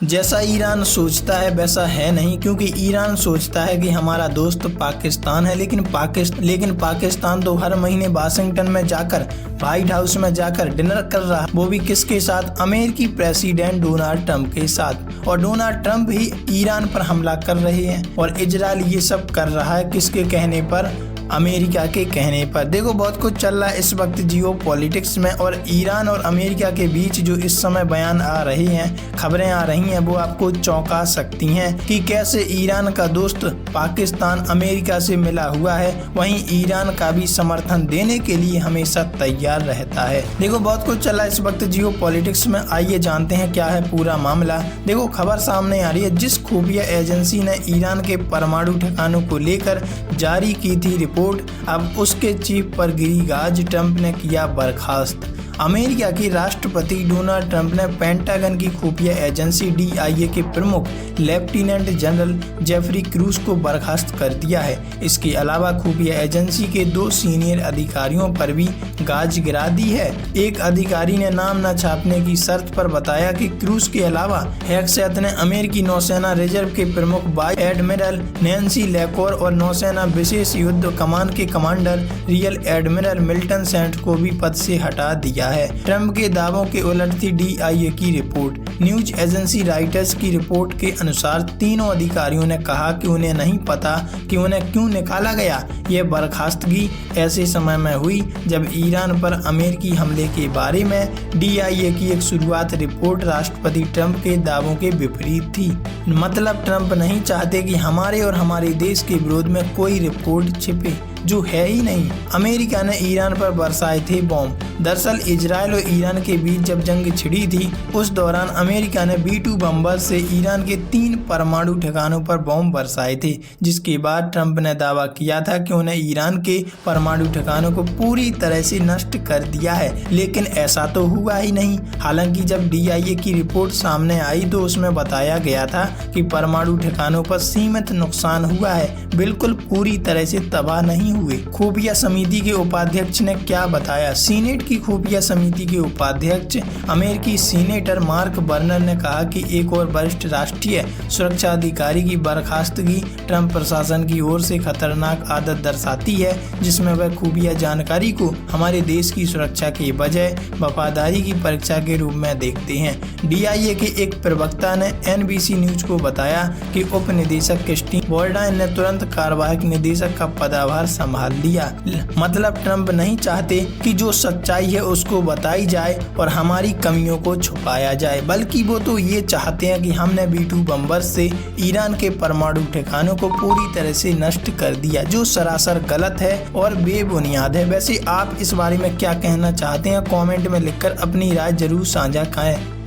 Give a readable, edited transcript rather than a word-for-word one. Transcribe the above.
जैसा ईरान सोचता है वैसा है नहीं, क्योंकि ईरान सोचता है कि हमारा दोस्त पाकिस्तान है, लेकिन पाकिस्तान तो हर महीने वाशिंगटन में जाकर, व्हाइट हाउस में जाकर डिनर कर रहा, वो भी किसके साथ? अमेरिकी प्रेसिडेंट डोनाल्ड ट्रंप के साथ। और डोनाल्ड ट्रंप ही ईरान पर हमला कर रहे हैं और इजराइल ये सब कर रहा है किसके कहने पर? अमेरिका के कहने पर। देखो बहुत कुछ चल रहा है इस वक्त जियो पॉलिटिक्स में, और ईरान और अमेरिका के बीच जो इस समय बयान आ रहे हैं, खबरें आ रही हैं, वो आपको चौंका सकती हैं कि कैसे ईरान का दोस्त पाकिस्तान अमेरिका से मिला हुआ है, वहीं ईरान का भी समर्थन देने के लिए हमेशा तैयार रहता है। देखो बहुत कुछ चल रहा है इस वक्त जियो पॉलिटिक्स में, आइए जानते हैं क्या है पूरा मामला। देखो खबर सामने आ रही है, जिस खुफिया एजेंसी ने ईरान के परमाणु ठिकानों को लेकर जारी की थी रिपोर्ट, अब उसके चीफ पर गिरीराज ट्रंप ने किया बर्खास्त। अमेरिका के राष्ट्रपति डोनाल्ड ट्रंप ने पेंटागन की खुफिया एजेंसी DIA के प्रमुख लेफ्टिनेंट जनरल जेफरी क्रूज को बर्खास्त कर दिया है। इसके अलावा खुफिया एजेंसी के 2 सीनियर अधिकारियों पर भी गाज गिरा दी है। एक अधिकारी ने नाम न छापने की शर्त पर बताया कि क्रूज के अलावा हेक्सेथ ने अमेरिकी नौसेना रिजर्व के प्रमुख वाइस एडमिरल नैन्सी लेकोर और नौसेना विशेष युद्ध कमान के commander rear admiral Milton Sands को भी पद से हटा दिया है। ट्रंप के दावों के उलट थी DIA की रिपोर्ट। न्यूज एजेंसी राइटर्स की रिपोर्ट के अनुसार तीनों अधिकारियों ने कहा कि उन्हें नहीं पता कि उन्हें क्यों निकाला गया। यह बर्खास्तगी ऐसे समय में हुई जब ईरान पर अमेरिकी हमले के बारे में DIA की एक शुरुआत रिपोर्ट राष्ट्रपति ट्रंप के दावों के विपरीत थी। मतलब ट्रंप नहीं चाहते कि हमारे और हमारे देश के विरोध में कोई रिपोर्ट छिपे, जो है ही नहीं। अमेरिका ने ईरान पर बरसाए थे बॉम्ब। दरअसल इजराइल और ईरान के बीच जब जंग छिड़ी थी, उस दौरान अमेरिका ने B-2 बम्बर से ईरान के 3 परमाणु ठिकानों पर बॉम्ब बरसाए थे, जिसके बाद ट्रंप ने दावा किया था कि उन्हें ईरान के परमाणु ठिकानों को पूरी तरह से नष्ट कर दिया है, लेकिन ऐसा तो हुआ ही नहीं। हालांकि जब DIA की रिपोर्ट सामने आई तो उसमें बताया गया था कि परमाणु ठिकानों पर सीमित नुकसान हुआ है, बिल्कुल पूरी तरह से तबाह नहीं हुए। खुफिया समिति के उपाध्यक्ष ने क्या बताया? सीनेट की खुफिया समिति के उपाध्यक्ष अमेरिकी सीनेटर मार्क बर्नर ने कहा कि एक और वरिष्ठ राष्ट्रीय सुरक्षा अधिकारी की बर्खास्तगी ट्रंप प्रशासन की ओर से खतरनाक आदत दर्शाती है, जिसमें वह खुफिया जानकारी को हमारे देश की सुरक्षा के बजाय वफादारी की परीक्षा के रूप में देखते हैं। DIA के एक प्रवक्ता ने NBC न्यूज को बताया कि उप निदेशक क्रिस्टीन वॉल्डाइन ने तुरंत कार्यवाहक निदेशक का पदभार संभाल लिया। मतलब ट्रंप नहीं चाहते कि जो सच्चाई है उसको बताई जाए और हमारी कमियों को छुपाया जाए, बल्कि वो तो ये चाहते हैं कि हमने B-2 बम्बर से ईरान के परमाणु ठिकानों को पूरी तरह से नष्ट कर दिया, जो सरासर गलत है और बेबुनियाद है। वैसे आप इस बारे में क्या कहना चाहते हैं? कमेंट में लिखकर अपनी राय जरूर साझा करें।